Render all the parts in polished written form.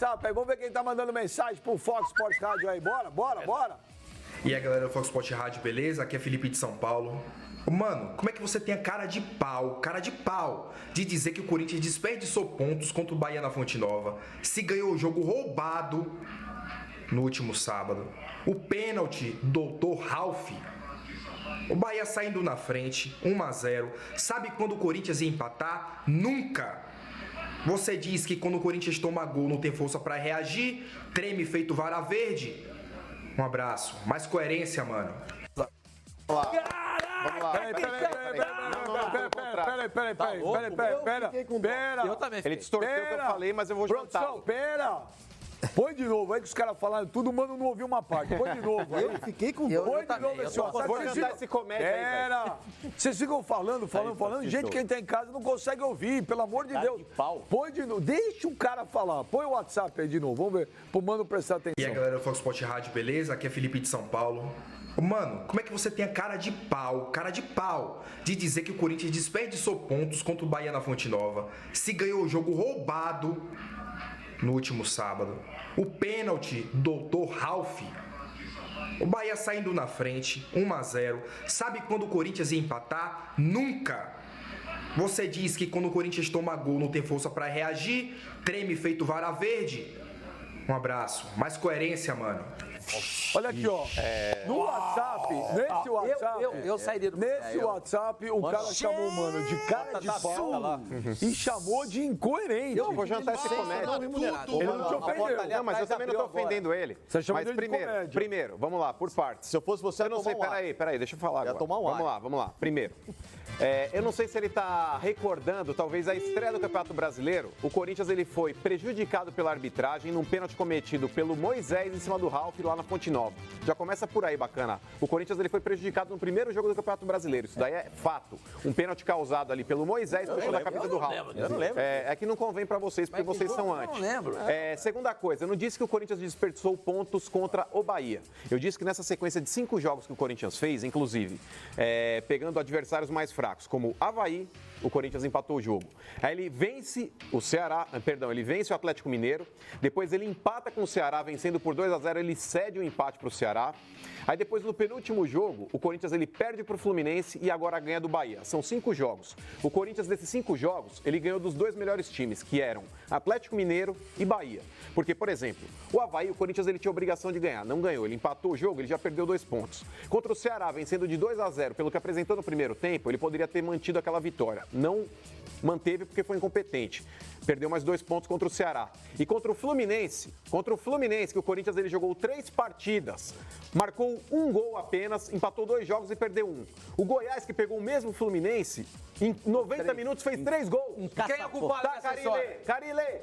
WhatsApp aí. Vamos ver quem tá mandando mensagem pro Fox Sports Rádio aí. Bora. E aí, galera do Fox Sports Rádio, beleza? Aqui é Felipe de São Paulo. Mano, como é que você tem a cara de pau, de dizer que o Corinthians desperdiçou pontos contra o Bahia na Fonte Nova, se ganhou o jogo roubado no último sábado? O pênalti do Dr. Ralf. O Bahia saindo na frente, 1-0. Sabe quando o Corinthians ia empatar? Nunca! Você diz que quando o Corinthians toma gol não tem força pra reagir, treme feito vara verde? Um abraço. Mais coerência, mano. Vamos lá. Pera. Eu também. Ele distorceu o que eu falei, mas eu vou juntar. Produção, pera. Põe de novo aí que os caras falaram tudo, mano, não ouviu uma parte. Põe de novo aí. Eu fiquei com Põe de novo esse WhatsApp. Vou jantar esse comédia aí, Pera. Vocês ficam falando. Gente, quem tá em casa não consegue ouvir, pelo amor de Deus. Põe de novo. Deixa o cara falar. Põe o WhatsApp aí de novo. Vamos ver. Pro mano prestar atenção. E aí, galera do Fox Sports Rádio, beleza? Aqui é Felipe de São Paulo. Mano, como é que você tem a cara de pau, de dizer que o Corinthians desperdiçou pontos contra o Bahia na Fonte Nova, se ganhou o jogo roubado no último sábado? O pênalti do Dr. Ralf. O Bahia saindo na frente, 1-0. Sabe quando o Corinthians ia empatar? Nunca! Você diz que quando o Corinthians toma gol não tem força pra reagir, treme feito vara verde? Um abraço. Mais coerência, mano. Olha aqui, ó. No WhatsApp, nesse WhatsApp. Eu sairia do Nesse WhatsApp, o cara chamou, mano, de cara de pau e chamou de incoerente. Eu vou jantar esse comédia. Ele não te ofendeu. Não, mas eu também não tô ofendendo ele. Você chamou Mas ele de comédia. primeiro, vamos lá, por partes. Se eu fosse você, Eu não sei, peraí, deixa eu falar agora. tomar um ar. Vamos lá. Primeiro, eu não sei se ele tá recordando, talvez, a estreia do Campeonato Brasileiro. O Corinthians, ele foi prejudicado pela arbitragem num pênalti cometido pelo Moisés em cima do Ralf lá na Fonte Nova. Já começa por aí, bacana. O Corinthians, ele foi prejudicado no primeiro jogo do Campeonato Brasileiro. Isso daí é fato. Um pênalti causado ali pelo Moisés, puxando a camisa do Ralf. Eu não lembro. É que não convém pra vocês, porque vocês são anti. Eu não lembro. Segunda coisa, eu não disse que o Corinthians desperdiçou pontos contra o Bahia. Eu disse que nessa sequência de 5 jogos que o Corinthians fez, inclusive, pegando adversários mais fracos, como Avaí, o Corinthians empatou o jogo. Aí ele vence ele vence o Atlético Mineiro, depois ele empata com o Ceará, vencendo por 2-0, ele cede o empate para o Ceará. Aí depois, no penúltimo jogo, o Corinthians ele perde para o Fluminense e agora ganha do Bahia. São 5 jogos. O Corinthians, desses 5 jogos, ele ganhou dos 2 melhores times, que eram Atlético Mineiro e Bahia. Porque, por exemplo, o Avaí, o Corinthians ele tinha obrigação de ganhar, não ganhou. Ele empatou o jogo, ele já perdeu 2 pontos. Contra o Ceará, vencendo de 2-0, pelo que apresentou no primeiro tempo, ele poderia ter mantido aquela vitória. Não manteve porque foi incompetente. Perdeu mais 2 pontos contra o Ceará. E contra o Fluminense, que o Corinthians ele jogou 3 partidas, marcou 1 gol apenas, empatou 2 jogos e perdeu 1. O Goiás, que pegou o mesmo Fluminense, em 90 minutos fez 3 gols. Quem é o culpado dessa história? Carilê,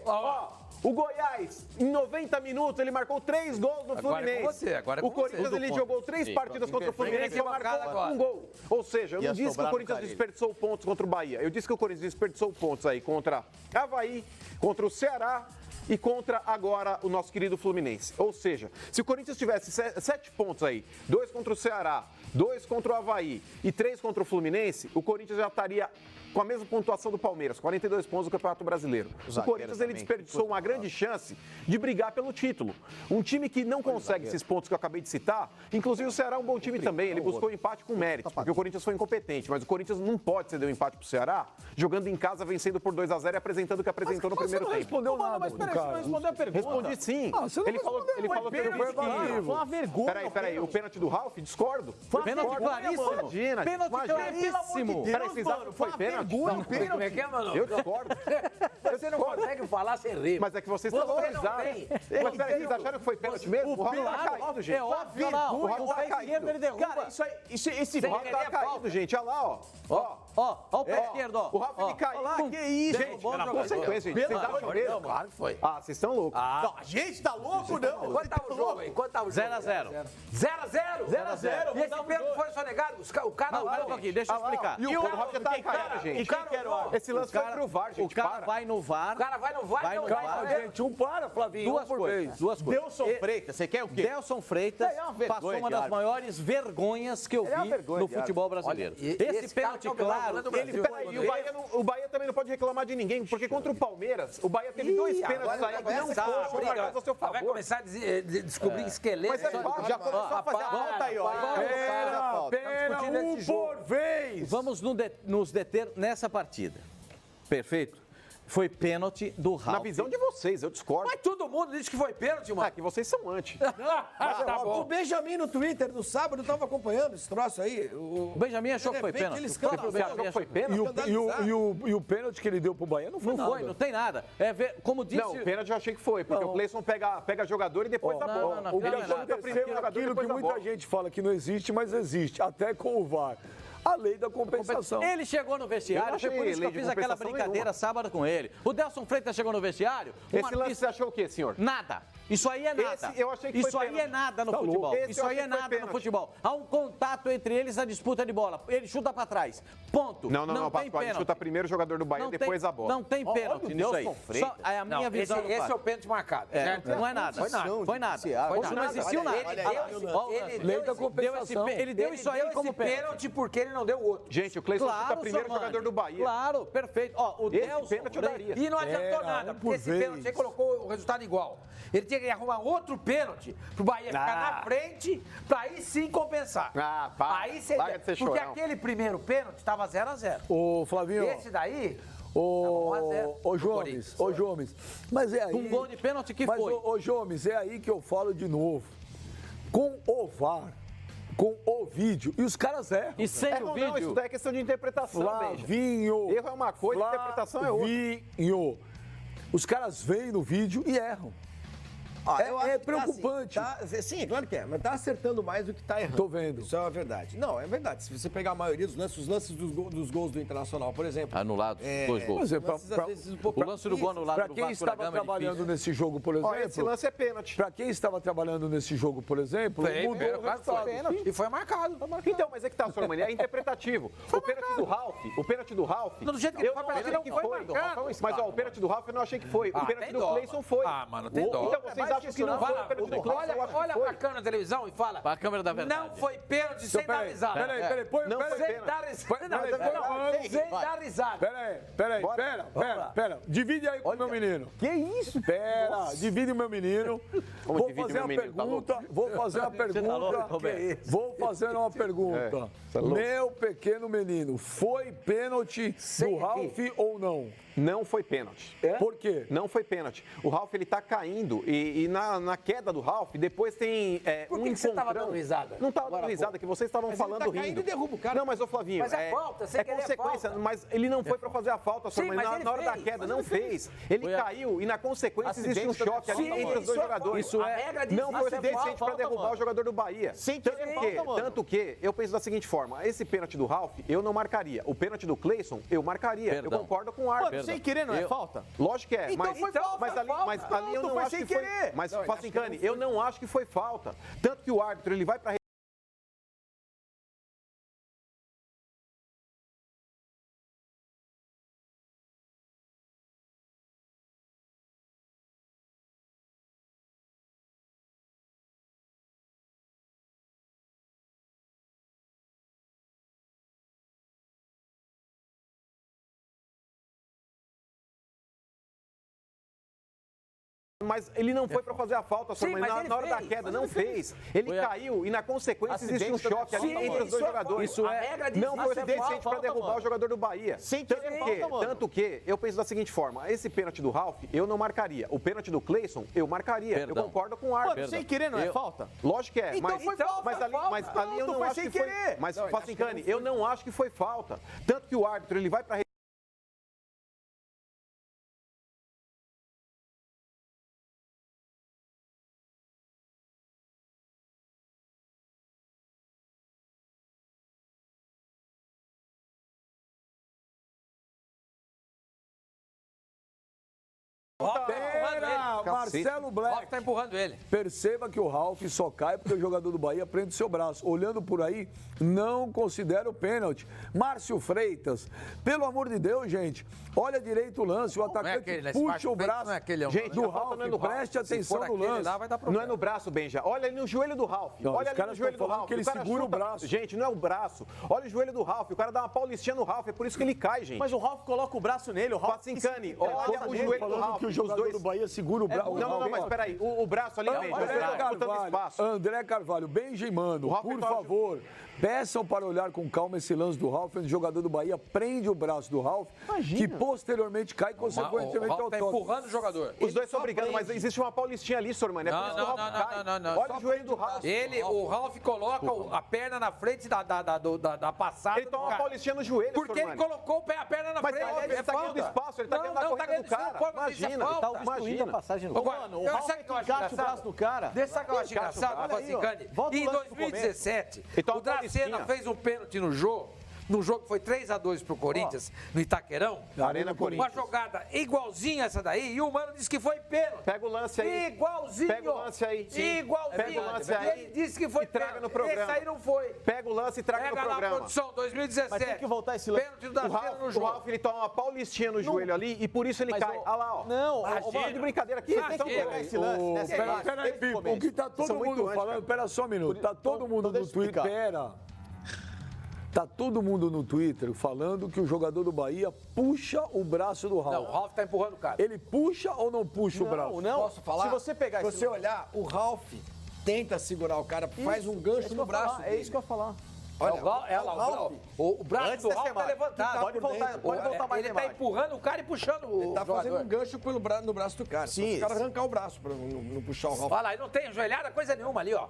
o Goiás, em 90 minutos, ele marcou 3 gols no Fluminense. O Corinthians, ele jogou 3 partidas contra o Fluminense e marcou 1 gol. Ou seja, eu não disse que o Corinthians desperdiçou pontos contra o Bahia. Eu disse que o Corinthians desperdiçou pontos aí contra Avaí, contra o Ceará e contra agora o nosso querido Fluminense. Ou seja, se o Corinthians tivesse 7 pontos aí, 2 contra o Ceará, 2 contra o Avaí e 3 contra o Fluminense, o Corinthians já estaria com a mesma pontuação do Palmeiras, 42 pontos do Campeonato Brasileiro. O Corinthians ele desperdiçou uma grande chance de brigar pelo título. Um time que não consegue esses pontos que eu acabei de citar, inclusive o Ceará é um bom time também, ele buscou um empate com mérito, porque o Corinthians foi incompetente, mas o Corinthians não pode ceder um empate pro Ceará, jogando em casa, vencendo por 2-0 e apresentando o que apresentou no primeiro tempo. Você não respondeu nada, Mas peraí, você não respondeu a pergunta. Respondi sim. Ele falou que Foi uma vergonha. Peraí, o pênalti do Ralf, discordo. Pênalti claríssimo. Imagina, Pênalti claríssimo. Peraí, vocês acham que foi pênalti? Como é que é, mano? Eu discordo. Você não consegue falar sem rir. Mas é que vocês estão Você não valorizados. tem. Mas peraí, vocês acharam que foi pênalti mesmo? O Ralf tá caído, gente. É óbvio, olha lá, O Ralf tá caído. Cara, isso aí, esse O Ralf tá caído, gente. Olha lá, ó. Ó o pé esquerdo, ó. O Ralf ele caiu. Olha lá, que isso, Gente, bom jogador. consequência, gente. Vocês acham mesmo? Claro que foi. Ah, vocês estão loucos. Não, a gente tá louco, não. Quanto tava o jogo aí? Quanto tava o jogo? 0-0. 0-0? 0-0. E esse pênalti foi sonegado? O cara Não, olha aqui, deixa eu explicar. E o Ralf já tá caído, gente. Esse lance foi pro VAR, gente. O cara vai no VAR. O cara vai no VAR, Vai não no vai VAR. no gente, Flavinho, Duas coisas. Delson Freitas, você quer o quê? Delson Freitas É uma vergonha passou uma das diária. maiores vergonhas que eu É uma vi vergonha no diária. futebol brasileiro. Olha, Esse esse cara pênalti que é o melhor falando do Ele, Brasil. peraí, o Bahia também não pode reclamar de ninguém, porque contra o Palmeiras, o Bahia teve 2 pênaltis aí que não foram marcados a seu Vai favor. começar a descobrir esqueleto. Mas é fácil, já começou a fazer a falta aí, ó. Pera, um por vez. Vamos nos deter nessa partida. Perfeito? Foi pênalti do Ralf. Na visão de vocês, eu discordo. Mas todo mundo disse que foi pênalti, mano. Ah, que vocês são anti. Tá O bom. Benjamin no Twitter no sábado estava acompanhando esse troço aí. O Benjamin achou que foi pênalti. Ele Você achou que foi pênalti? E o pênalti que ele deu pro Bahia não foi Não nada. foi, não tem nada. É ver, como disse... Não, o pênalti eu achei que foi, porque o Cleison pega jogador e depois dá não, bola. não, O não, Cleison não, chuta primeiro o jogador e Aquilo depois que dá muita bola. gente fala que não existe, mas existe, até com o VAR. A lei da compensação. Ele chegou no Eu vestiário, não foi por achei isso que eu lei de fiz aquela compensação brincadeira nenhuma. sábado com ele. O Delson Freitas chegou no vestiário, Esse lance você achou o quê, senhor? nada. Isso aí é nada. Esse eu achei que foi Isso aí pênalti. é nada no Tá futebol. louco. Esse Isso eu aí achei é que foi nada no pênalti. futebol. Há um contato entre eles na disputa de bola. Ele chuta pra trás. Ponto. Não, tem Pascoal, ele pênalti. chuta primeiro o jogador do Bahia, Não depois tem- a bola. Não tem pênalti olha o nisso aí. Delson Freitas. Só, é a minha visão do Esse é fato. o pênalti marcado. É, certo? não é nada. Foi nada. Foi nada. Foi Isso não nada. existiu nada. Lei da compensação. Ele deu isso aí como pênalti. pênalti porque ele não deu o outro. Gente, o Cleison chuta primeiro o Sormani. jogador do Bahia. Claro, perfeito. Ó, o Esse Delson pênalti eu daria. E não adiantou Era nada, um porque por esse vez. pênalti aí colocou o resultado igual. Ele tinha que arrumar outro pênalti pro Bahia ficar na frente, pra aí sim compensar. Ah, para. Aí seria. Larga de ser Porque chorão. aquele primeiro pênalti estava 0-0. Ô, Flavinho. Esse daí. Ô, 1 a 0 ô pro Jomes, Corinthians. ô Jomes, mas é aí... Um gol de pênalti que mas, foi. Ô Jomes, é aí que eu falo de novo. Com o VAR, com o vídeo, e os caras erram. E sem o Não, vídeo. isso daí é questão de interpretação, Benja. Flavinho. Erro é uma coisa, interpretação é outra. Flavinho. Os caras veem no vídeo e erram. Eu acho que preocupante. Sim, claro que é, mas tá acertando mais do que tá errando. Tô vendo. Isso é uma verdade. Não, é verdade. Se você pegar a maioria dos lances, os lances dos gols do Internacional, por exemplo. Anulado, dois gols. Mas é lances, às vezes, um pouco- O lance do gol anulado Para do quem Vasco da estava Gama é trabalhando difícil. nesse jogo, por Ó, exemplo... esse lance é pênalti. Para quem estava trabalhando nesse jogo, por exemplo, mudou o resultado. E foi marcado. Então, mas é que tá, Sormani, é interpretativo. O pênalti do Ralf, Do jeito que eu foi não achei marcado, que não foi foi. marcado. Mas ó, o pênalti do Ralf eu não achei que foi. O pênalti tem do dó, Cleison mano. foi. Ah, mano, tem dó. Então vocês acham que não foi o pênalti do Cleison? Eu acho que Olha foi. pra câmera na televisão e fala. Pra câmera da verdade. Não foi pênalti sem dar risada. Peraí, põe... Não foi Sem pênalti. dar risada. Peraí, Sem dar risada. Divide aí com o meu menino. Que isso? Pera, divide o meu menino. Vou divide fazer meu uma menino? Tá pergunta. Vou fazer uma pergunta. louco, Roberto? Vou fazer uma pergunta. Meu pequeno menino, foi pênalti do Ralf ou não? Não foi pênalti. Por quê? Não foi pênalti. O Ralf, ele tá caindo e na queda do Ralf, depois tem Por um que você tava encontrão. dando risada? Não tava dando risada, que vocês estavam Mas ele falando tá caindo rindo. e derruba o cara. Não, mas ô Flavinho, Mas é falta, sem é querer é consequência, falta. mas ele não foi pra fazer a falta, só, Sim, mas mas na, ele na hora da fez. queda, Mas não ele fez. Ele caiu e na consequência existe um choque ali entre os dois jogadores. Isso A regra diz Não foi isso, é suficiente para falta, derrubar mano. o jogador do Bahia. Tanto que, eu penso da seguinte forma, esse pênalti do Ralf, eu não marcaria. O pênalti do Cleison, eu marcaria. Perdão. Eu concordo com o árbitro. Mano, sem querer não é falta? Lógico que é, Então mas, foi falta, mas ali, falta. mas ali eu Pronto, não foi acho sem que foi. querer. Mas, Não, Facincani, eu não acho que foi falta. Tanto que o árbitro, ele vai para mas ele não foi para fazer a falta, Sim, mas mas na, ele na hora da fez. queda, não fez. Ele Foi a- caiu e na consequência existe um Acidente choque ali também. entre os dois jogadores. Isso A é... regra diz Não foi isso, é suficiente para falta, derrubar mano. o jogador do Bahia. Sem querer falta, mano. Tanto que, eu penso da seguinte forma, esse pênalti do Ralf, eu não marcaria. O pênalti do Cleison, eu marcaria. Perdão. Eu concordo com o árbitro. Mano, sem querer não é Eu- falta? Lógico que é. Então mas, foi falta, mas ali, falta. mas ali eu Pronto, não foi acho sem que foi. querer. Mas, Não, Facincani, eu não acho que foi falta. Tanto que o árbitro, ele vai para Pera, Marcelo Black. O Ralf tá empurrando ele. Perceba que o Ralf só cai porque o jogador do Bahia prende o seu braço. Olhando por aí, não considera o pênalti. Márcio Freitas, pelo amor de Deus, gente, olha direito o lance, o atacante puxa o braço do Ralf, preste atenção no lance. Não é no braço, Benja. Olha ali no joelho do Ralf. Olha ali no joelho do Ralf. Que ele segura o braço. Gente, não é o braço. Olha o joelho do Ralf. O cara dá uma paulistinha no Ralf, é por isso que ele cai, gente. Mas o Ralf coloca o braço nele, o Ralf Pacincani, olha o joelho do Ralf. Que o jogador do Bahia segura o braço. Não, mas peraí. O braço ali, André Carvalho, Benjimano, por favor, peçam para olhar com calma esse lance do Ralf, onde o jogador do Bahia prende o braço do Ralf, que posteriormente cai consequentemente ao toque. Tá empurrando o jogador. Os dois estão brigando, mas existe uma paulistinha ali, Sormani. É por isso que o Ralf cai. Olha o joelho do Ralf. O Ralf coloca a perna na frente da passada. Ele toma uma paulistinha no joelho, porque ele colocou a perna na frente. Ele tá ganhando espaço, ele tá ganhando a corrida do cara. Imagina, ele tá obstruindo a passagem do cara. Mano, o Ralf encaixa o braço do cara. Deixa que eu acho engraçado, Pacincani. Em 2017, o Dracena fez um pênalti no jogo que foi 3-2 pro Corinthians, no Itaquerão. Arena Corinthians. Uma jogada igualzinha essa daí, e o Mano disse que foi pênalti. Pega o lance aí. Igualzinho. Pega o lance aí. Igualzinho. Pega o lance aí. Ele disse que foi e traga no programa. Esse aí não foi. Pega o lance e traga no programa. Pega lá a produção, 2017. Mas tem que voltar esse lance. Pênalti do Dracena no jogo. O Ralf, ele toma uma paulistinha no joelho ali e por isso ele cai. Olha lá, ó. Não, de brincadeira aqui. Tem que pegar esse lance. Peraí, Pipo, o que tá todo mundo falando, pera só um minuto, tá todo mundo no Twitter, tá todo mundo no Twitter falando que o jogador do Bahia puxa o braço do Ralf. Não, o Ralf tá empurrando o cara. Ele puxa ou não puxa o braço? Não, Posso falar? Se você pegar Se você olhar, o Ralf tenta segurar o cara, faz um gancho no braço. É isso que eu ia falar. Olha, o braço do Ralf tá levantado. Pode voltar mais. Ele tá empurrando o cara e puxando o ele tá fazendo um gancho no braço do cara. Sim. O cara arrancar o braço pra não puxar o Ralf. Olha lá, não tem joelhada coisa nenhuma ali, ó.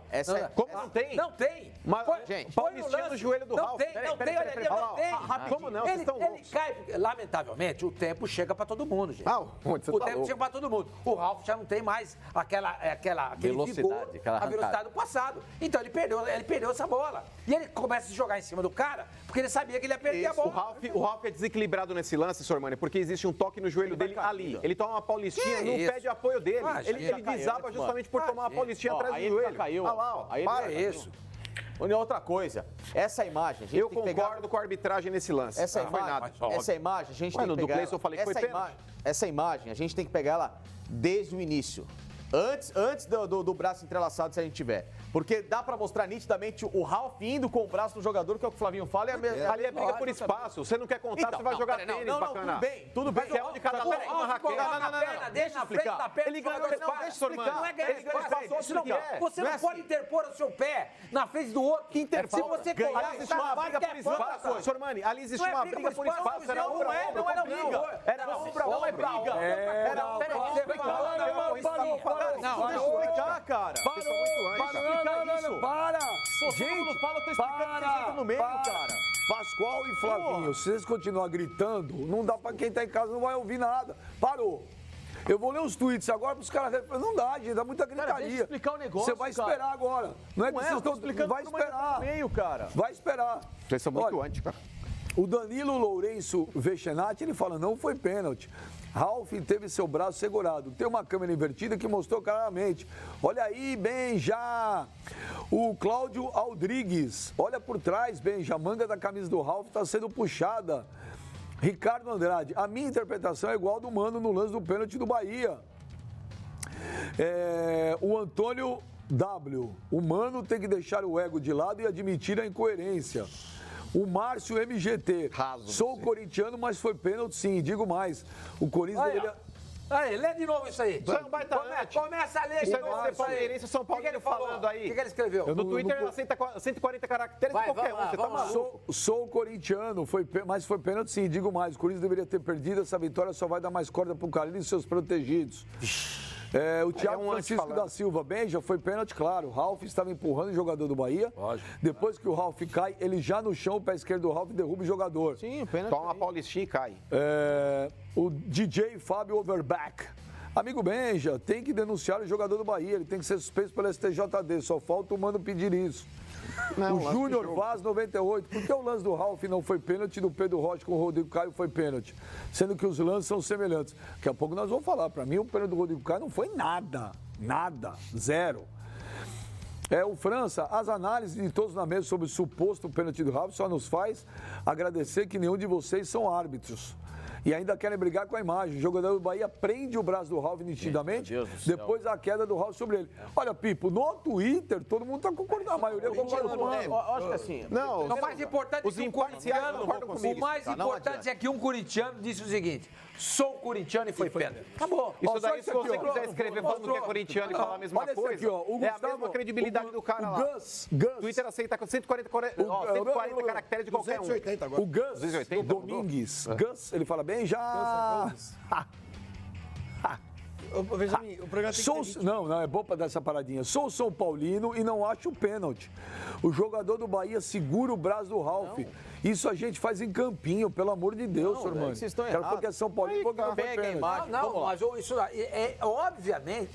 Como não tem? Não tem. Mas, gente, paulistinha no joelho do Ralf. Não tem, olha ali, não tem. Como não? Vocês estão Ele loucos. cai, lamentavelmente, o tempo chega pra todo mundo, gente. Onde você O tá tempo louco? chega pra todo mundo. O Ralf já não tem mais aquele Velocidade, vigor, aquela a velocidade do passado. Então ele perdeu essa bola. E ele começa a jogar em cima do cara, porque ele sabia que ele ia perder a bola. O Ralf é desequilibrado nesse lance, Sormani, porque existe um toque no joelho dele ali. Ele toma uma paulistinha no pé de apoio dele. Ele desaba justamente por tomar uma paulistinha atrás do joelho. Caiu. Olha lá, ó. Para isso. Outra coisa, essa imagem, a gente Eu tem que pegar... concordo com a arbitragem nesse lance. Essa Não foi nada. imagem, a gente tem que do pegar Cleison eu falei que foi pênalti. Essa imagem, a gente tem que pegar ela desde o início. Antes do braço entrelaçado, se a gente tiver. Porque dá pra mostrar nitidamente o Ralf indo com o braço do jogador, que é o que o Flavinho fala. Ali é briga por espaço. Você não quer contar, você vai jogar tênis, bacana. Tudo bem. Quer um de cada lado, uma raquete. Não, deixa na frente da perna. Ele ganhou espaço. Deixa explicar. Não é ganhar espaço. Você não pode interpor o seu pé na frente do outro. Que interpor? Se você colar, Ali existe uma briga por espaço. Sormani, ali existe uma briga por espaço. Era um pra um. Não é briga. Era um pra um, não é briga. Era um pra um. Não, deixa eu explicar, cara. Para! Gente, fala, eu tô explicando que vocês entram no meio, cara. Pascoal e Flavinho, se vocês continuarem gritando, não dá pra quem tá em casa, não vai ouvir nada. Parou. Eu vou ler os tweets agora pros caras. Não dá, gente, dá muita gritaria. Cara, deixa eu explicar o negócio, Você vai esperar agora. Não é que vocês estão explicando. Vai esperar. No meio, cara. Vai esperar. Vocês são muito anti, cara. O Danilo Lourenço Vechenati, ele fala, não foi pênalti. Ralf teve seu braço segurado. Tem uma câmera invertida que mostrou claramente. Olha aí, Benja. O Cláudio Aldrigues. Olha por trás, Benja. A manga da camisa do Ralf está sendo puxada. Ricardo Andrade. A minha interpretação é igual do Mano no lance do pênalti do Bahia. O Antônio W. O Mano tem que deixar o ego de lado e admitir a incoerência. O Márcio MGT. Sou corintiano, mas foi pênalti sim. Digo mais. O Corinthians deveria... Aí, lê de novo isso aí. Começa a ler de novo isso aí. São Paulo ele falando aí. O que ele escreveu? No Twitter era 140 caracteres de qualquer um. Você tá maluco? Sou corintiano, mas foi pênalti sim. Digo mais. O Corinthians deveria ter perdido. Essa vitória só vai dar mais corda pro Carlinhos e seus protegidos. O Thiago Francisco da Silva, Benja, foi pênalti, claro. O Ralf estava empurrando o jogador do Bahia. Lógico. Depois que o Ralf cai, ele já no chão, o pé esquerdo do Ralf derruba o jogador. Sim, o pênalti. Toma uma paulistinha e cai. O DJ Fábio Overback. Amigo Benja, tem que denunciar o jogador do Bahia, ele tem que ser suspenso pelo STJD, só falta o mano pedir isso. O Júnior Vaz, 98, por que o lance do Ralf não foi pênalti e do Pedro Rocha com o Rodrigo Caio foi pênalti? Sendo que os lances são semelhantes. Daqui a pouco nós vamos falar, para mim o pênalti do Rodrigo Caio não foi nada, zero. O França, as análises de todos na mesa sobre o suposto pênalti do Ralf só nos faz agradecer que nenhum de vocês são árbitros. E ainda querem brigar com a imagem. O jogador do Bahia prende o braço do Ralf nitidamente, depois da queda do Ralf sobre ele. Olha, Pipo, no Twitter, todo mundo está concordando. A maioria concorda com ele. Acho que assim... Não, o mais importante é que um corintiano... O mais importante é que um corintiano disse o seguinte: sou corintiano e foi pênalti. Acabou. Isso daí, se você quiser escrever falando que é corintiano e falar a mesma coisa, aqui, ó, é a mesma credibilidade do cara lá. O Twitter aceita com 140 caracteres de qualquer um. 280 agora. O Gus Domingues, Gus, ele fala bem já... Benjamin, o programa tem que ter... Não, é bom para dar essa paradinha. Sou São Paulino e não acho o pênalti. O jogador do Bahia segura o braço do Ralf. Isso a gente faz em campinho, pelo amor de Deus, senhor mano. Vocês estão Quero errados. porque é São Paulino, porque não foi pega a pênalti. imagem. Não, mas isso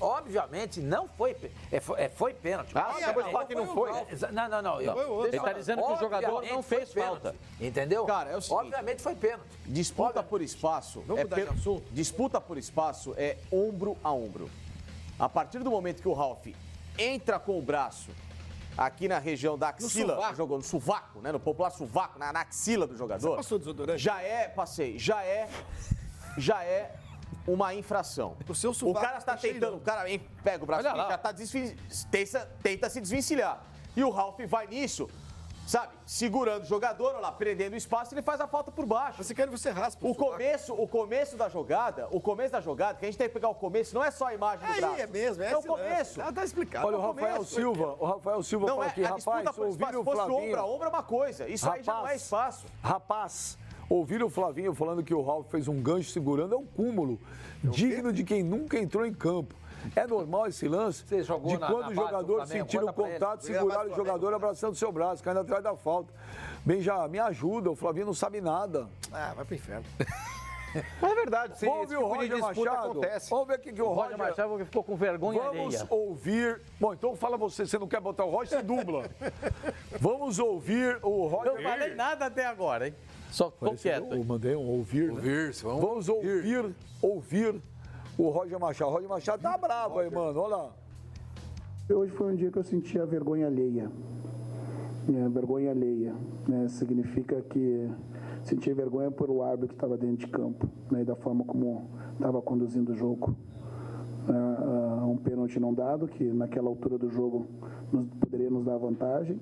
obviamente não foi, foi pênalti. Acabou de falar que não foi. Não. Ele está dizendo que o jogador não fez falta. Entendeu? Cara, é o seguinte, obviamente foi pênalti. Disputa por espaço. Disputa por espaço é ombro a ombro. A partir do momento que o Ralf entra com o braço aqui na região da axila, jogou no sovaco, né? No popular sovaco, na axila do jogador. Você passou desodorante? Já é uma infração. O seu sovaco o cara está tentando, o cara pega o braço, já está tenta se desvencilhar. E o Ralf vai nisso, sabe? Segurando o jogador, olha lá, prendendo o espaço, ele faz a falta por baixo. Você raspa o começo da jogada, que a gente tem que pegar o começo, não é só a imagem do braço. É mesmo, é o começo. Tá explicado. Olha, o Rafael Silva não fala aqui, rapaz, ouviram o Flavinho... ombro a ombro é uma coisa, isso aí já não é espaço. Rapaz, ouviram o Flavinho falando que o Ralf fez um gancho segurando, é um cúmulo digno de quem nunca entrou em campo. É normal esse lance de quando o jogador sentir o contato, segurar o jogador abraçando seu braço, caindo atrás da falta. Benja, me ajuda, o Flavinho não sabe nada. Vai pro inferno. É verdade, sim. Vamos ouvir o Roger Machado. Acontece. Vamos ver aqui que o Roger Machado ficou com vergonha Vamos alheia. ouvir... Bom, então fala você não quer botar o Roger, você dubla. Vamos ouvir o Roger... Eu não falei nada até agora, hein? Só tô quieto. Eu mandei um ouvir. Vamos ouvir o Roger Machado. O Roger Machado tá bravo aí, mano. Olha lá. Hoje foi um dia que eu senti a vergonha alheia. Vergonha alheia. Significa que senti vergonha por o árbitro que estava dentro de campo, e da forma como estava conduzindo o jogo. Um pênalti não dado, que naquela altura do jogo poderia nos dar vantagem.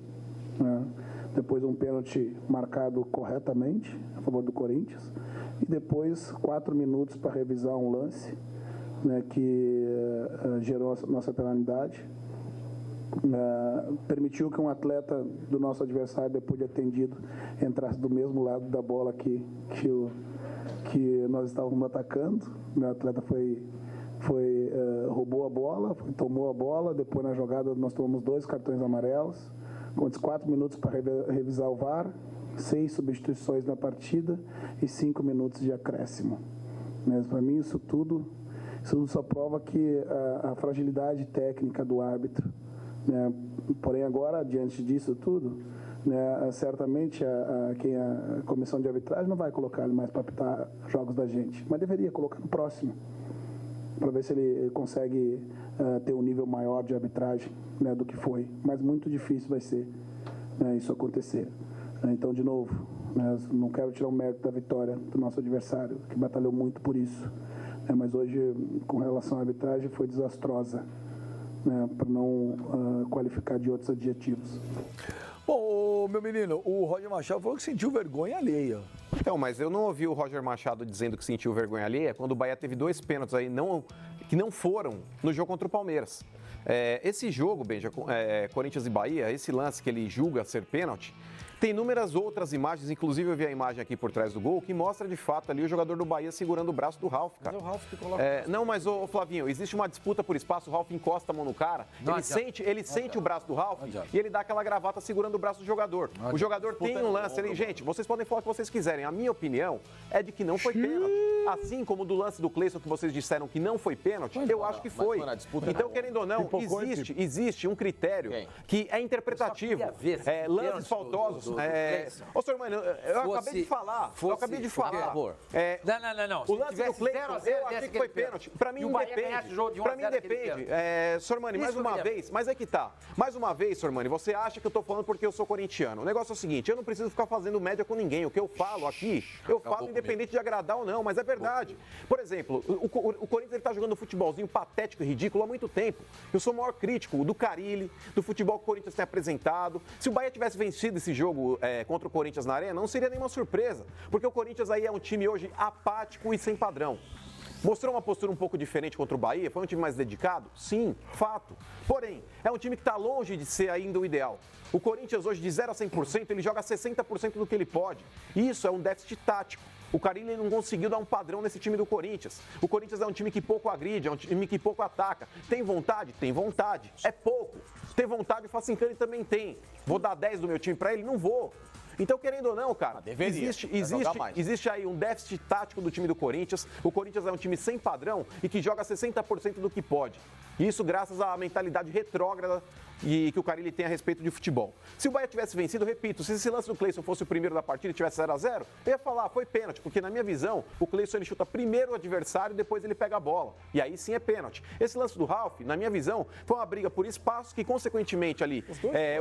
Depois um pênalti marcado corretamente a favor do Corinthians. E depois 4 minutos para revisar um lance, que gerou a nossa penalidade. Permitiu que um atleta do nosso adversário, depois de atendido, entrasse do mesmo lado da bola que nós estávamos atacando. O atleta roubou a bola, tomou a bola. Depois, na jogada, nós tomamos 2 cartões amarelos. Com 4 minutos para revisar o VAR, 6 substituições na partida e 5 minutos de acréscimo. Mas, para mim, isso tudo só prova que a fragilidade técnica do árbitro. Porém, agora, diante disso tudo, certamente a comissão de arbitragem não vai colocar ele mais para apitar jogos da gente, mas deveria colocar no próximo, para ver se ele consegue ter um nível maior de arbitragem, do que foi. Mas muito difícil vai ser isso acontecer. Então, de novo, não quero tirar o mérito da vitória do nosso adversário, que batalhou muito por isso. Mas hoje, com relação à arbitragem, foi desastrosa, para não qualificar de outros adjetivos. Bom, meu menino, o Roger Machado falou que sentiu vergonha alheia. Então, mas eu não ouvi o Roger Machado dizendo que sentiu vergonha alheia quando o Bahia teve 2 pênaltis aí que não foram no jogo contra o Palmeiras. Esse jogo, Benja, Corinthians e Bahia, esse lance que ele julga ser pênalti, Tem inúmeras outras imagens, inclusive eu vi a imagem aqui por trás do gol, que mostra de fato ali o jogador do Bahia segurando o braço do Ralf, cara. Mas é o Ralf que coloca... Não, mas, ô Flavinho, existe uma disputa por espaço, o Ralf encosta a mão no cara, ele sente o braço do Ralf e ele dá aquela gravata segurando o braço do jogador. O jogador tem um lance ali. Gente, vocês podem falar o que vocês quiserem. A minha opinião é de que não foi pênalti. Assim como do lance do Cleison, que vocês disseram que não foi pênalti, eu acho que foi. Então, querendo ou não, existe um critério que é interpretativo. Lances faltosos. Ô, senhor Mano, eu acabei de falar. Não. O lance do Cleison, eu achei que foi pênalti. Pra mim, não depende. Pra mim, depende. Sormani, mais uma vez, mas é que tá. Mais uma vez, Sormani, você acha que eu tô falando porque eu sou corintiano. O negócio é o seguinte, eu não preciso ficar fazendo média com ninguém. O que eu falo aqui, eu falo independente de agradar ou não, mas é verdade. Por exemplo, o Corinthians ele tá jogando um futebolzinho patético e ridículo há muito tempo. Eu sou o maior crítico do Carille, do futebol que o Corinthians tem apresentado. Se o Bahia tivesse vencido esse jogo contra o Corinthians na Arena, não seria nenhuma surpresa, porque o Corinthians aí é um time hoje apático e sem padrão. Mostrou uma postura um pouco diferente contra o Bahia? Foi um time mais dedicado? Sim, fato. Porém, é um time que está longe de ser ainda o ideal. O Corinthians hoje, de 0 a 100%, ele joga 60% do que ele pode. Isso é um déficit tático. O Carille não conseguiu dar um padrão nesse time do Corinthians. O Corinthians é um time que pouco agride, é um time que pouco ataca. Tem vontade? Tem vontade. É pouco. Tem vontade, o Facincani também tem. Vou dar 10 do meu time para ele? Não vou. Então, querendo ou não, cara, existe aí um déficit tático do time do Corinthians. O Corinthians é um time sem padrão e que joga 60% do que pode. Isso graças à mentalidade retrógrada e que o Carille tem a respeito de futebol. Se o Bahia tivesse vencido, repito, se esse lance do Cleison fosse o primeiro da partida e tivesse 0 a 0, eu ia falar, foi pênalti, porque na minha visão, o Cleison ele chuta primeiro o adversário e depois ele pega a bola. E aí sim é pênalti. Esse lance do Ralf, na minha visão, foi uma briga por espaço que, consequentemente, ali,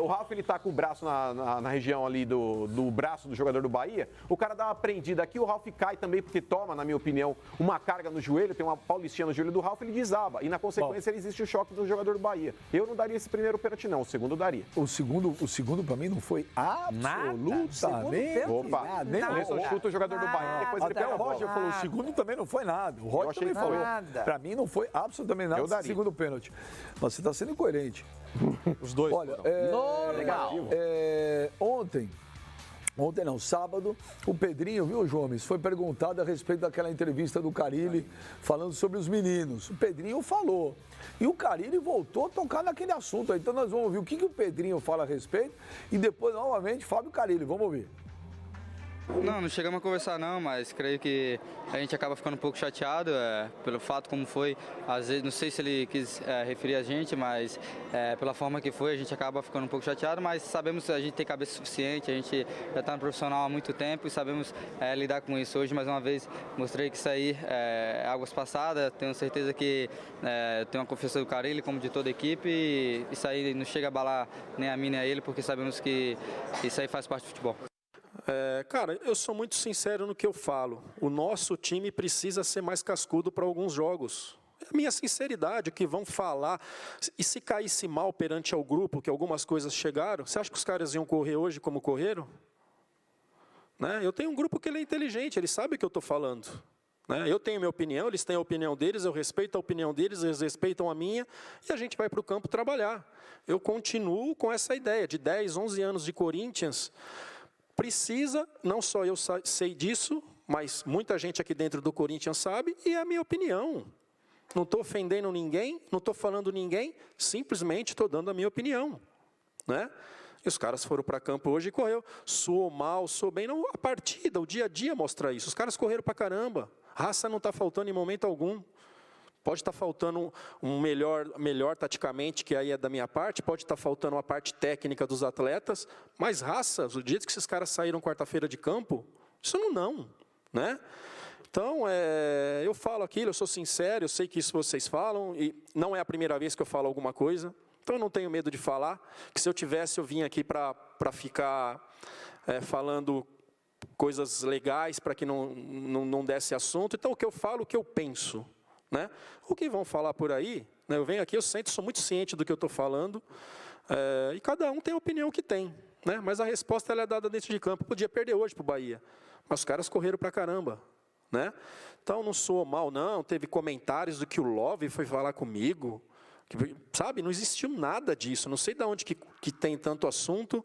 o Ralf ele tá com o braço na região ali do braço do jogador do Bahia, o cara dá uma prendida aqui, o Ralf cai também, porque toma, na minha opinião, uma carga no joelho, tem uma paulistinha no joelho do Ralf, ele desaba. E na consequência, existe o choque do jogador do Bahia. Eu não daria esse primeiro pênalti, não. O segundo daria. O segundo para mim, não foi absolutamente Opa, nem o chuta o jogador do Bahia. Depois ele pega o Roger falou, o segundo também não foi nada. O Roger também falou. Para mim, não foi absolutamente nada. Eu daria. Segundo pênalti. Mas você está sendo incoerente. Os dois. Olha, Ontem não, sábado, o Pedrinho, viu, Jomes, foi perguntado a respeito daquela entrevista do Carille falando sobre os meninos. O Pedrinho falou. E o Carille voltou a tocar naquele assunto. Então nós vamos ouvir o que o Pedrinho fala a respeito e depois, novamente, Fábio Carille. Vamos ouvir. Não chegamos a conversar não, mas creio que a gente acaba ficando um pouco chateado pelo fato como foi. Às vezes, não sei se ele quis referir a gente, mas pela forma que foi, a gente acaba ficando um pouco chateado, mas sabemos que a gente tem cabeça suficiente, a gente já está no profissional há muito tempo e sabemos lidar com isso. Hoje, mais uma vez, mostrei que isso aí é águas passadas, tenho certeza que tenho uma confiança do Carille, como de toda a equipe, e isso aí não chega a abalar nem a mim nem a ele, porque sabemos que isso aí faz parte do futebol. Cara, eu sou muito sincero no que eu falo. O nosso time precisa ser mais cascudo para alguns jogos. É a minha sinceridade, o que vão falar. E se caísse mal perante ao grupo, que algumas coisas chegaram, você acha que os caras iam correr hoje como correram? Né? Eu tenho um grupo que ele é inteligente, ele sabe o que eu estou falando. Né? Eu tenho minha opinião, eles têm a opinião deles, eu respeito a opinião deles, eles respeitam a minha, e a gente vai para o campo trabalhar. Eu continuo com essa ideia de 10, 11 anos de Corinthians. Precisa, não só eu sei disso, mas muita gente aqui dentro do Corinthians sabe, e é a minha opinião. Não estou ofendendo ninguém, não estou falando ninguém, simplesmente estou dando a minha opinião. Né? E os caras foram para campo hoje e correu. Soou mal, soou bem. Não, a partida, o dia a dia mostra isso. Os caras correram para caramba. Raça não está faltando em momento algum. Pode estar faltando um melhor taticamente, que aí é da minha parte, pode estar faltando uma parte técnica dos atletas, mas raça, o dia que esses caras saíram quarta-feira de campo, isso não, né? Então, eu falo aquilo, eu sou sincero, eu sei que isso vocês falam, e não é a primeira vez que eu falo alguma coisa, então eu não tenho medo de falar, que se eu tivesse, eu vim aqui para ficar falando coisas legais, para que não desse assunto. Então, o que eu falo, o que eu penso. Né? O que vão falar por aí, né? Eu venho aqui, sou muito ciente do que eu estou falando, e cada um tem a opinião que tem, né? Mas a resposta ela é dada dentro de campo. Podia perder hoje para o Bahia, mas os caras correram para caramba. Né? Então não sou mal, não. Teve comentários do que o Love foi falar comigo. Sabe, não existiu nada disso. Não sei de onde que tem tanto assunto.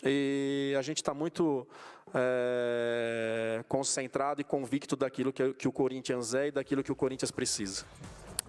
E a gente está muito concentrado e convicto daquilo que o Corinthians é e daquilo que o Corinthians precisa.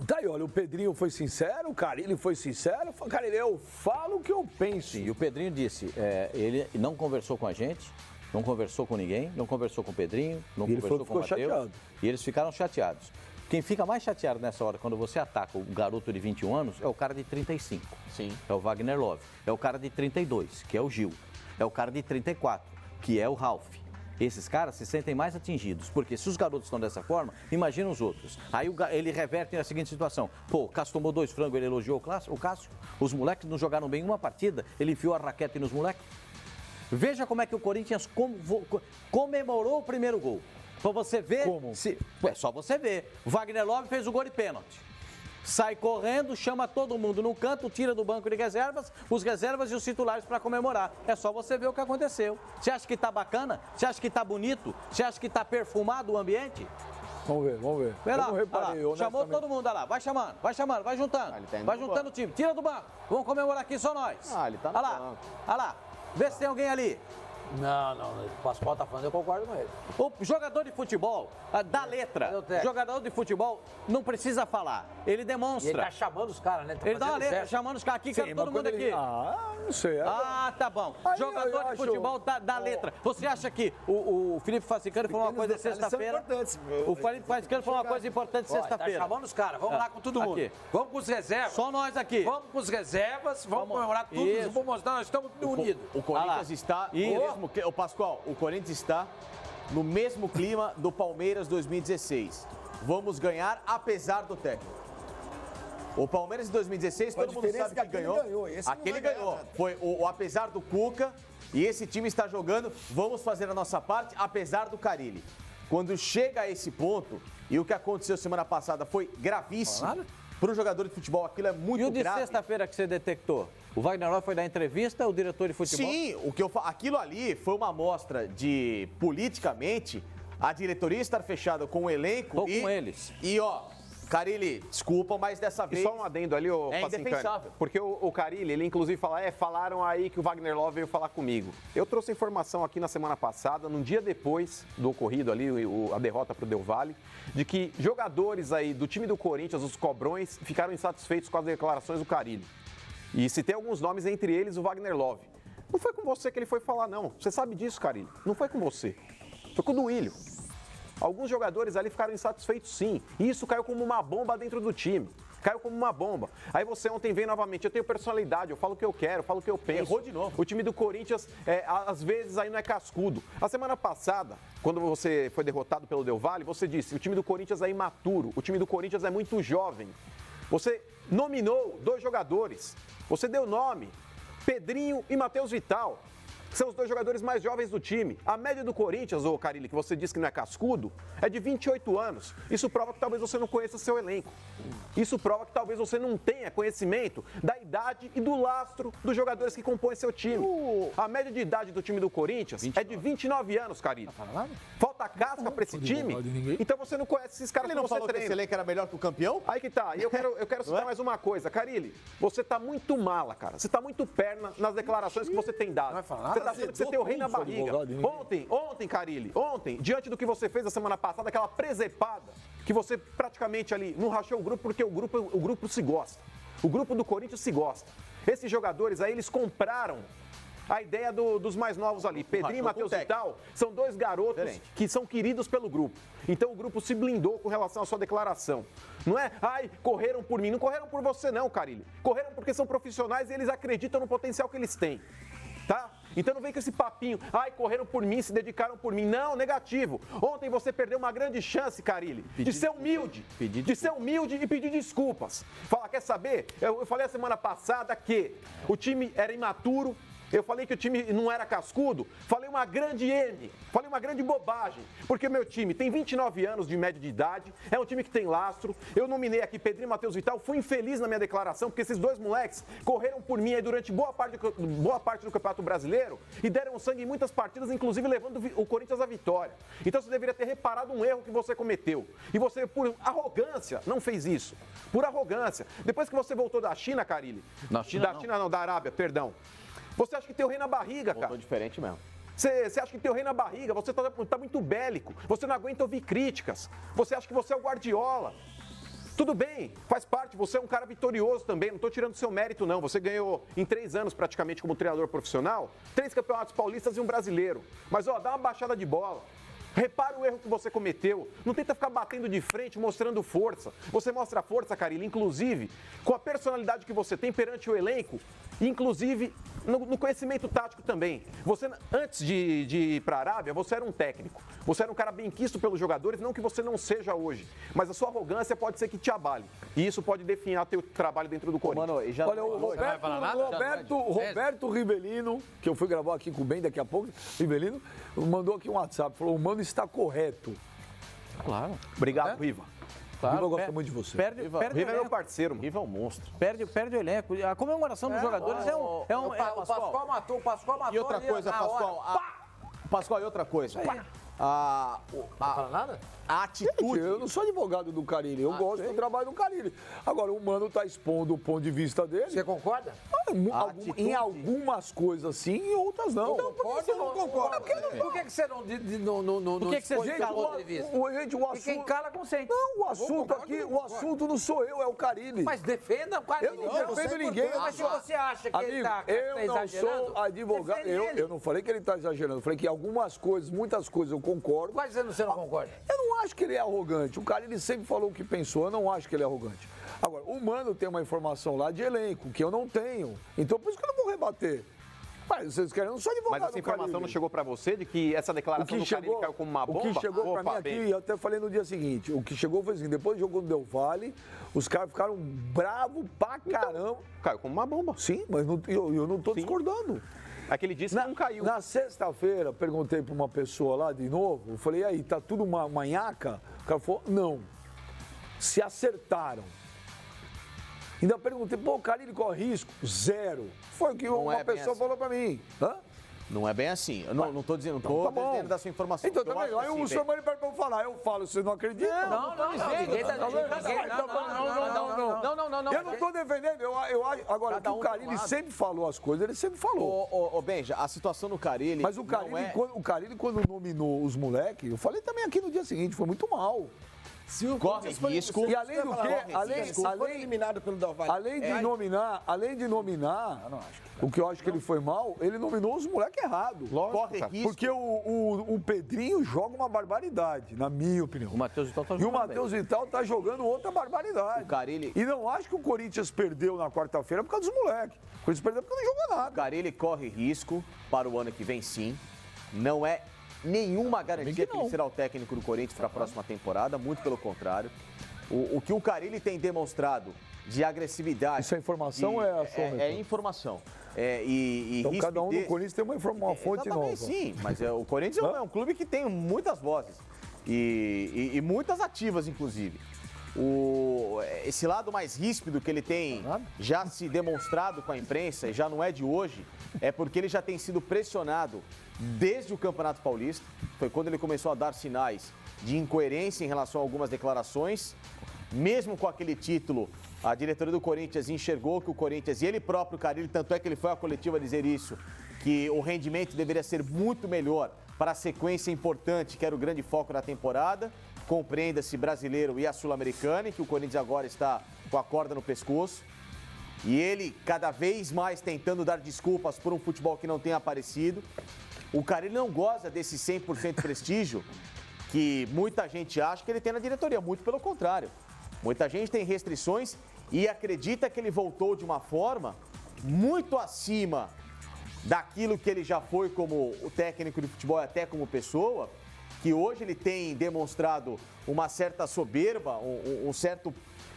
Tá aí, olha, o Pedrinho foi sincero, o Carille foi sincero. Carille, eu falo o que eu penso. Sim, e o Pedrinho disse, ele não conversou com a gente, não conversou com ninguém, não conversou com o Pedrinho, não conversou com o Matheus. E eles ficaram chateados. Quem fica mais chateado nessa hora, quando você ataca o garoto de 21 anos, é o cara de 35. Sim. É o Wagner Love. É o cara de 32, que é o Gil. É o cara de 34, que é o Ralf. Esses caras se sentem mais atingidos, porque se os garotos estão dessa forma, imagina os outros. Aí ele reverte na seguinte situação. Pô, o Cássio tomou 2 frangos, ele elogiou o Cássio. Os moleques não jogaram bem uma partida, ele enfiou a raquete nos moleques. Veja como é que o Corinthians comemorou o primeiro gol. Pra você ver... Como? É só você ver. Wagner Love fez o gol de pênalti. Sai correndo, chama todo mundo no canto, tira do banco de reservas, os reservas e os titulares para comemorar. É só você ver o que aconteceu. Você acha que tá bacana? Você acha que tá bonito? Você acha que tá perfumado o ambiente? Vamos ver. Vê lá, Eu não reparei, lá. Chamou todo mundo, olha lá. Vai chamando, vai juntando. Vai juntando o time. Tira do banco. Vamos comemorar aqui só nós. Ele tá no banco. Olha lá. Vê se tem alguém ali. Não, o Pascoal tá falando, eu concordo com ele. O jogador de futebol, dá letra. Jogador de futebol não precisa falar. Ele demonstra. E ele tá chamando os caras, né? Ele dá uma letra, chamando os caras aqui, quero todo mundo aqui. Não sei. Tá bom. Aí jogador de futebol dá letra. Você acha que o Felipe Fassicano falou uma coisa sexta-feira? O Felipe Fassicano falou uma coisa importante sexta-feira. Tá chamando os caras, vamos lá com todo mundo. Aqui. Vamos com os reservas. Só nós aqui. Vamos com os reservas, vamos comemorar tudo, vamos mostrar, nós estamos unidos. O Corinthians está... O Pascoal, o Corinthians está no mesmo clima do Palmeiras 2016. Vamos ganhar apesar do técnico. O Palmeiras em 2016, todo mundo sabe que ganhou. Aquele ganhou. Foi o apesar do Cuca e esse time está jogando. Vamos fazer a nossa parte apesar do Carille. Quando chega a esse ponto, e o que aconteceu semana passada foi gravíssimo. Para o jogador de futebol, aquilo é muito grave. E o de sexta-feira que você detectou? O Wagner Love foi dar entrevista, o diretor de futebol? Sim, aquilo ali foi uma amostra de, politicamente, a diretoria estar fechada com o elenco. Ou com eles. E, Carille, desculpa, mas dessa vez... E só um adendo ali, é indefensável. Porque o Carille, ele inclusive fala, falaram aí que o Wagner Love veio falar comigo. Eu trouxe informação aqui na semana passada, num dia depois do ocorrido ali, a derrota para o Del Valle, de que jogadores aí do time do Corinthians, os cobrões, ficaram insatisfeitos com as declarações do Carille. E citei alguns nomes, entre eles o Wagner Love. Não foi com você que ele foi falar, não. Você sabe disso, Carille. Não foi com você. Foi com o Duílio. Alguns jogadores ali ficaram insatisfeitos, sim. E isso caiu como uma bomba dentro do time. Caiu como uma bomba. Aí você ontem vem novamente, eu tenho personalidade, eu falo o que eu quero, eu falo o que eu penso. Errou de novo. O time do Corinthians, às vezes, aí não é cascudo. A semana passada, quando você foi derrotado pelo Del Valle, você disse, o time do Corinthians é imaturo, o time do Corinthians é muito jovem. Você nominou 2 jogadores, você deu nome, Pedrinho e Matheus Vital. São os 2 jogadores mais jovens do time. A média do Corinthians, ô Carille, que você disse que não é cascudo, é de 28 anos. Isso prova que talvez você não conheça seu elenco. Isso prova que talvez você não tenha conhecimento da idade e do lastro dos jogadores que compõem seu time. A média de idade do time do Corinthians é de 29 anos, Carille. Falta casca pra esse time? Então você não conhece esses caras que você treina. Ele não falou que esse elenco era melhor que o campeão? Aí que tá. E eu quero citar mais uma coisa. Carille, você tá muito mala, cara. Você tá muito perna nas declarações que você tem dado. Você tá achando que você tem o rei na barriga. Ontem, Carille, diante do que você fez a semana passada, aquela presepada, que você praticamente ali não rachou o grupo, porque o grupo se gosta. O grupo do Corinthians se gosta. Esses jogadores aí, eles compraram a ideia dos mais novos ali. Pedrinho e Matheus Vital são 2 garotos que são queridos pelo grupo. Então o grupo se blindou com relação à sua declaração. Não é, correram por mim. Não correram por você não, Carille. Correram porque são profissionais e eles acreditam no potencial que eles têm. Tá? Então não vem com esse papinho, correram por mim, se dedicaram por mim. Não, negativo. Ontem você perdeu uma grande chance, Carille, de ser humilde. De ser humilde e pedir desculpas. Fala, quer saber? Eu falei a semana passada que o time era imaturo, Eu falei que o time não era cascudo, falei uma grande M, falei uma grande bobagem, porque meu time tem 29 anos de média de idade, é um time que tem lastro, eu nominei aqui Pedrinho e Matheus Vital, fui infeliz na minha declaração, porque esses dois moleques correram por mim aí durante boa parte do Campeonato Brasileiro e deram sangue em muitas partidas, inclusive levando o Corinthians à vitória. Então você deveria ter reparado um erro que você cometeu. E você, por arrogância, não fez isso. Por arrogância. Depois que você voltou da China, Carille. Da Arábia, perdão. Você acha que tem o rei na barriga, cara? Voltou diferente mesmo. Você acha que tem o rei na barriga, você tá muito bélico, você não aguenta ouvir críticas. Você acha que você é o Guardiola. Tudo bem, faz parte, você é um cara vitorioso também, não estou tirando seu mérito não. Você ganhou em 3 anos praticamente como treinador profissional, 3 campeonatos paulistas e um brasileiro. Mas ó, dá uma baixada de bola. Repara o erro que você cometeu. Não tenta ficar batendo de frente, mostrando força. Você mostra força, Carille, inclusive com a personalidade que você tem perante o elenco, inclusive no conhecimento tático também. Você, antes de ir para a Arábia, você era um técnico. Você era um cara bem quisto pelos jogadores, não que você não seja hoje. Mas a sua arrogância pode ser que te abale. E isso pode definhar teu trabalho dentro do Corinthians. Olha, o Roberto Rivelino, que eu fui gravar aqui com o Ben daqui a pouco, Rivelino, mandou aqui um WhatsApp, falou, o Mano está correto. Claro. Obrigado, Riva. Claro, Riva gosta muito de você. Riva é meu parceiro, mano. Riva é um monstro. Perde o elenco. A comemoração dos jogadores O Pascoal matou. E outra coisa, Pascoal. Pascoal, e outra coisa. Não fala nada? A atitude. Eu não sou advogado do Carille, eu gosto do trabalho do Carille. Agora, o Mano está expondo o ponto de vista dele. Você concorda? Em algumas coisas sim, em outras não. Então, por que você não concorda? Por que você não Por que você expõe cala? o ponto de vista? O assunto... E quem cala, consente. Não, o assunto aqui, o assunto não sou eu, é o Carille. Mas defenda o Carille. Eu não defendo ninguém. Mas se você acha que ele está eu não exagerando, sou advogado. Eu não falei que ele está exagerando. Eu falei que algumas coisas, muitas coisas eu concordo. Quais anos você não concorda? Eu não acho que ele é arrogante. O cara, ele sempre falou o que pensou. Eu não acho que ele é arrogante. Agora, o Mano tem uma informação lá de elenco, que eu não tenho. Então, por isso que eu não vou rebater. Mas vocês querem, eu não sou advogado. Mas essa informação não chegou pra você de que essa declaração do Carille caiu como uma bomba? O que chegou pra mim aqui, eu até falei no dia seguinte, o que chegou foi assim, depois do jogo do Del Valle, os caras ficaram bravos pra caramba. Caiu como uma bomba. Sim, mas eu não tô discordando. Aquele disse que não caiu. Na sexta-feira, perguntei pra uma pessoa lá de novo, eu falei, e aí, tá tudo uma manhaca? O cara falou, não. Se acertaram. Ainda perguntei, pô, o Carille corre risco? 0. Foi o que uma pessoa falou pra mim. Hã? Não é bem assim. Eu não tô dizendo, não tô dentro da sua informação. Então também, aí o senhor manda para eu falar, eu falo, você não acredita? Não. Eu não tô defendendo, eu acho. Agora, que o Carille sempre falou as coisas, ele sempre falou. Ô, Benja, a situação do Carille. Mas o Carille, quando nominou os moleques, eu falei também aqui no dia seguinte, foi muito mal. Corre risco. E além do que, foi eliminado pelo Del Valle. Além de nominar, o que eu acho que ele foi mal, ele nominou os moleques errados. Corre risco. Porque o Pedrinho joga uma barbaridade, na minha opinião. O Matheus Vital tá E o jogando Matheus Vital tá jogando outra barbaridade. O Carille... E não acho que o Corinthians perdeu na quarta-feira por causa dos moleques. O Corinthians perdeu porque não jogou nada. O Carille corre risco para o ano que vem, sim. Não é nenhuma garantia que ele será o técnico do Corinthians para a próxima temporada, muito pelo contrário. O que o Carille tem demonstrado de agressividade... Isso é informação ou é achômetro? É informação. Então cada um do Corinthians tem uma fonte nova. Sim, mas o Corinthians é um clube que tem muitas vozes e muitas ativas, inclusive. Esse lado mais ríspido que ele tem já se demonstrado com a imprensa, e já não é de hoje, é porque ele já tem sido pressionado desde o Campeonato Paulista. Foi quando ele começou a dar sinais de incoerência em relação a algumas declarações. Mesmo com aquele título, a diretoria do Corinthians enxergou que o Corinthians, e ele próprio, Carille, tanto é que ele foi à coletiva dizer isso, que o rendimento deveria ser muito melhor para a sequência importante, que era o grande foco da temporada. Compreenda-se brasileiro e a Sul-Americana, e que o Corinthians agora está com a corda no pescoço. E ele cada vez mais tentando dar desculpas por um futebol que não tem aparecido. O Carille não goza desse 100% prestígio que muita gente acha que ele tem na diretoria. Muito pelo contrário. Muita gente tem restrições e acredita que ele voltou de uma forma muito acima daquilo que ele já foi como o técnico de futebol e até como pessoa, que hoje ele tem demonstrado uma certa soberba, um certo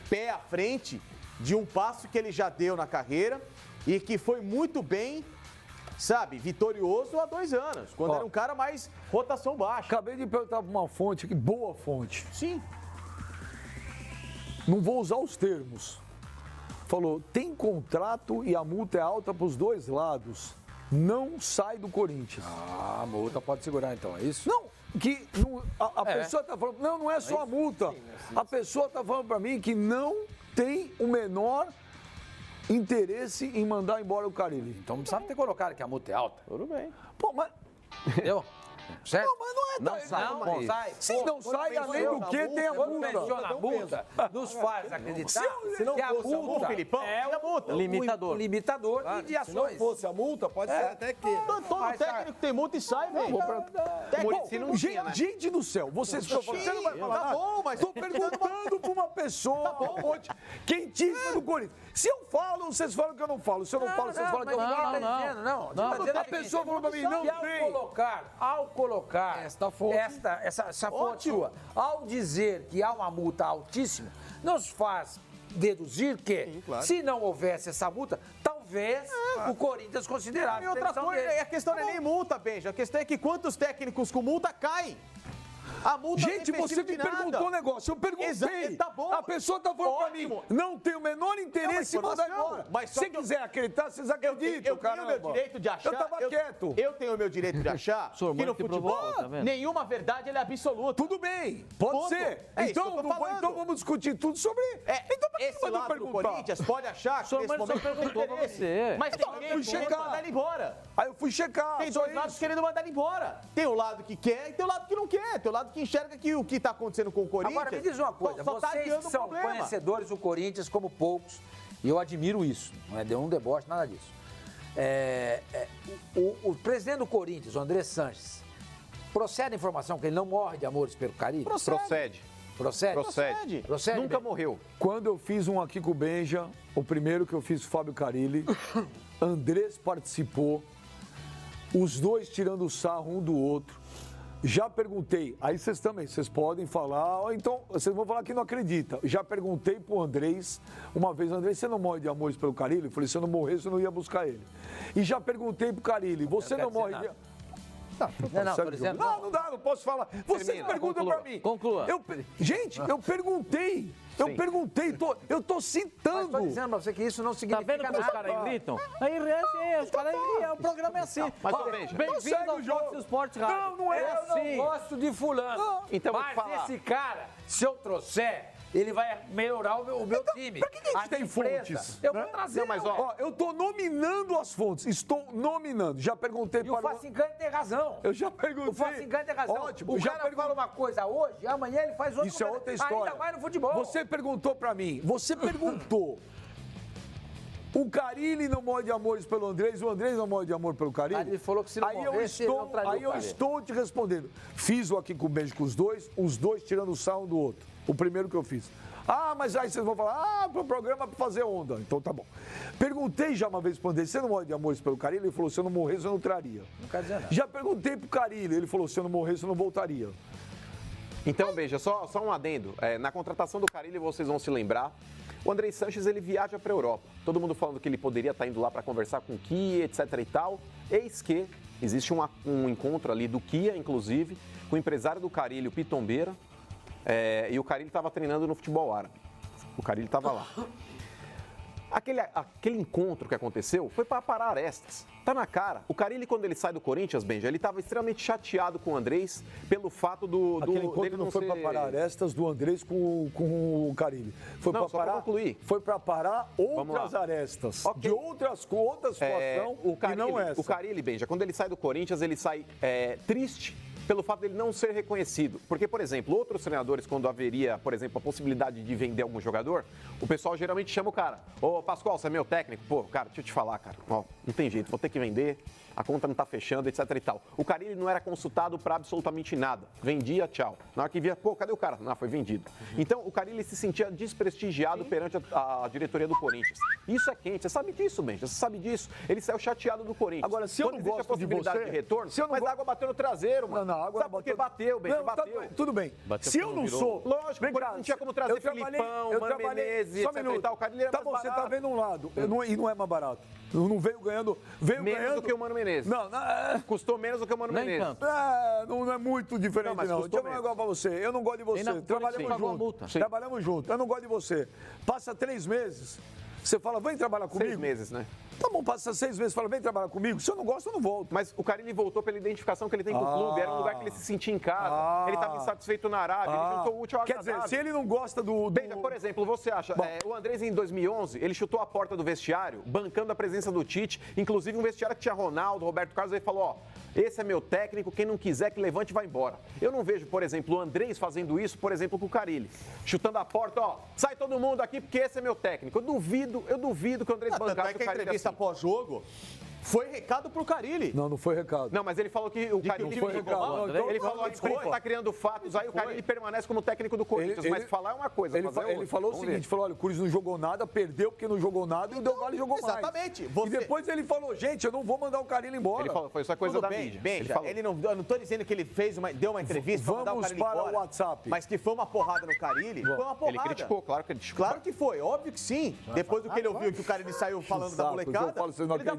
pé à frente de um passo que ele já deu na carreira e que foi muito bem sabe, vitorioso há 2 anos, quando era um cara mais rotação baixa. Acabei de perguntar para uma fonte, que boa fonte. Sim. Não vou usar os termos. Falou, tem contrato e a multa é alta para os 2 lados. Não sai do Corinthians. Ah, a multa pode segurar então, é isso? Não, que a pessoa está falando, não é só a multa. A pessoa está falando para mim que não tem o menor interesse em mandar embora o Carille. Então não precisava ter colocado que a multa é alta. Tudo bem. Pô, mas... Entendeu? Certo? Não, mas não é... Não sai, não sai. Se não sai, além do que, tem a Quando multa. menciona a multa, nos faz acreditar Se não que a fosse a multa multa, Filipão, é a multa. Limitador. limitador de Se não ações. fosse a multa, pode ser até que... Todo técnico tem multa e sai, velho. Gente do céu, vocês estão falando, você não vai falar Tá nada? bom, mas... Estou perguntando para uma pessoa, quentíssima do Corinthians. Se eu falo, vocês falam que eu não falo. Se eu não falo, vocês falam que eu falo. Não. A pessoa falou para mim, não tem. Ao colocar essa fonte sua, ao dizer que há uma multa altíssima, nos faz deduzir que, se não houvesse essa multa, talvez o Corinthians considerasse. E outra coisa, a questão não é nem multa, Benja. A questão é que quantos técnicos com multa caem? A multa Gente, você me perguntou um negócio, eu perguntei. Tá bom. A pessoa tá falando pra mim, não tem o menor interesse em mandar embora. Mas se quiser acreditar, vocês acreditam, eu tenho o meu direito de achar. Eu tava quieto. Eu tenho o meu direito de achar que no futebol, nenhuma verdade é absoluta. Tudo bem, pode ser. Então vamos discutir tudo sobre... Então por que esse lado do Corinthians pode achar que nesse momento perguntou pra você. Mas tem alguém querendo mandar ele embora. Aí eu fui checar. Tem 2 lados querendo mandar ele embora. Tem o lado que quer e tem o lado que não quer. Tem o lado que enxerga que o que está acontecendo com o Corinthians... Agora, me diz uma coisa, vocês são conhecedores do Corinthians como poucos, e eu admiro isso, não é de um deboche, nada disso. O presidente do Corinthians, o André Sanches, procede a informação que ele não morre de amores pelo Carille? Procede. Nunca morreu. Quando eu fiz um aqui com o Benja, o primeiro que eu fiz com o Fábio Carille, Andrés participou, os dois tirando o sarro um do outro. Já perguntei, aí vocês podem falar, ou então vocês vão falar que não acredita. Já perguntei pro Andrés, uma vez, Andrés, você não morre de amores pelo Carille? Eu falei, se eu não morresse, eu não ia buscar ele. E já perguntei pro Carille, você não morre de... Não dá, não posso falar. Vocês perguntam pra mim. Conclua. Gente, eu perguntei. Eu tô citando. Estou dizendo pra você que isso não significa nada. Tá vendo como os caras gritam? Os caras o programa é assim. Mas bem-vindo ao Fox Sports Rádio. Não é assim. Eu não gosto de fulano. Então, mas esse cara, se eu trouxer, ele vai melhorar o meu time. Pra que a gente tem fontes? Eu vou trazer. Não, mas eu tô nominando as fontes. Estou nominando. Já perguntei para o Facincani tem razão. Eu já perguntei. O Facincani tem razão. Ótimo. O cara fala uma coisa hoje, amanhã ele faz outra. Isso é outra história. Ainda mais no futebol. Você perguntou pra mim. Você perguntou. O Carille não morre de amores pelo Andrés, o Andrés não morre de amor pelo Carille? Ele falou que se não morresse, ele não traria o Carille. Aí eu estou te respondendo. Fiz o aqui com o beijo com os dois tirando o sarro um do outro. O primeiro que eu fiz. Mas aí vocês vão falar, pro programa pra fazer onda. Então tá bom. Perguntei já uma vez pro Andrés, você não morre de amores pelo Carille? Ele falou, se eu não morresse, eu não traria. Não quer dizer nada. Já perguntei pro Carille, ele falou, se eu não morresse, eu não voltaria. Então, veja, só um adendo. Na contratação do Carille, vocês vão se lembrar, o André Sanches, ele viaja para a Europa. Todo mundo falando que ele poderia estar indo lá para conversar com o Kia, etc e tal. Eis que existe um encontro ali do Kia, inclusive, com o empresário do Carille, o Pitombeira, e o Carille estava treinando no futebol árabe. O Carille estava lá. Aquele encontro que aconteceu foi para parar arestas. Tá na cara. O Carille, quando ele sai do Corinthians, Benja, ele estava extremamente chateado com o Andrés pelo fato Aquele encontro não foi para parar arestas do Andrés com o Carille. Foi para parar. Concluir. Foi para parar outras arestas. Okay. Com outra situação que não essa. O Carille, Benja, quando ele sai do Corinthians, ele sai triste pelo fato dele não ser reconhecido. Porque, por exemplo, outros treinadores, quando haveria, por exemplo, a possibilidade de vender algum jogador, o pessoal geralmente chama o cara. Ô, Pascoal, você é meu técnico? Pô, cara, deixa eu te falar, cara. Ó, não tem jeito, vou ter que vender, a conta não tá fechando, etc e tal. O Carille não era consultado para absolutamente nada. Vendia, tchau. Na hora que via, pô, cadê o cara? Não, foi vendido. Então, o Carille se sentia desprestigiado perante a diretoria do Corinthians. Isso é quente. Você sabe disso, Benja? Você sabe disso. Ele saiu chateado do Corinthians. Agora, se eu não gosto de você... de retorno, mas a água bateu no traseiro, mano. na água. Sabe por que bateu, Benja? Não, bateu. Tá, tudo bem. Bateu Se porque eu não não virou. sou... Lógico, Vem cá, não tinha como trazer eu trabalhei- Filipão, eu Mano trabalhei- Menezes, só um etc. minuto. e tal. O Carille era Tá mais bom, você tá barato. vendo um lado, e não é mais barato. Não veio ganhando... Veio Menos ganhando... do que o Mano Menezes. Não, Custou menos do que o Mano Nem Menezes. tanto. não é muito diferente, Não, mas não. custou Deixa eu falar um menos. negócio pra você. Eu não gosto de você. Nem na- Trabalhamos Sim. Pagou a junto. multa. Sim. Trabalhamos junto. Eu não gosto de você. Passa 3 meses. Você fala, vem trabalhar comigo. 6 meses, né? Tá bom, passa 6 meses. Fala, vem trabalhar comigo. Se eu não gosto, eu não volto. Mas o Carille voltou pela identificação que ele tem com o clube. Era um lugar que ele se sentia em casa. Ele estava insatisfeito na Arábia. Ele juntou o útil ao Quer dizer, agradável. se ele não gosta do... Benja, por exemplo, você acha, o Andrés em 2011, ele chutou a porta do vestiário, bancando a presença do Tite, inclusive um vestiário que tinha Ronaldo, Roberto Carlos, ele falou, ó, esse é meu técnico, quem não quiser que levante vai embora. Eu não vejo, por exemplo, o Andrés fazendo isso, por exemplo, com o Carille, chutando a porta, ó, sai todo mundo aqui porque esse é meu técnico. Eu duvido que o Andrés Tanto bancasse é que o a Carille entrevista assim. pós-jogo foi recado pro Carille. Não foi recado. Não, mas ele falou que o Carille foi jogou recado. mal. Não, Ele então, falou, a desculpa. imprensa está criando fatos, aí o Carille permanece como técnico do Corinthians. Mas falar é uma coisa, fazer é outra. Ele falou o Vamos seguinte, ver. falou, olha, o Corinthians não jogou nada, perdeu porque não jogou nada e o Del Valle jogou mais. Exatamente. E depois ele falou, gente, eu não vou mandar o Carille embora. Ele falou, foi só coisa Tudo da bem, mídia. bem, Ele já, falou. eu não estou dizendo que ele deu uma entrevista para mandar o Vamos Carille para embora, o WhatsApp. mas que foi uma porrada no Carille, foi uma porrada. Ele criticou, claro que ele criticou. Claro que foi, óbvio que sim. Depois do que ele ouviu que o Carille saiu falando da Saco, eu molecada, falo, vocês não ele dá acreditam.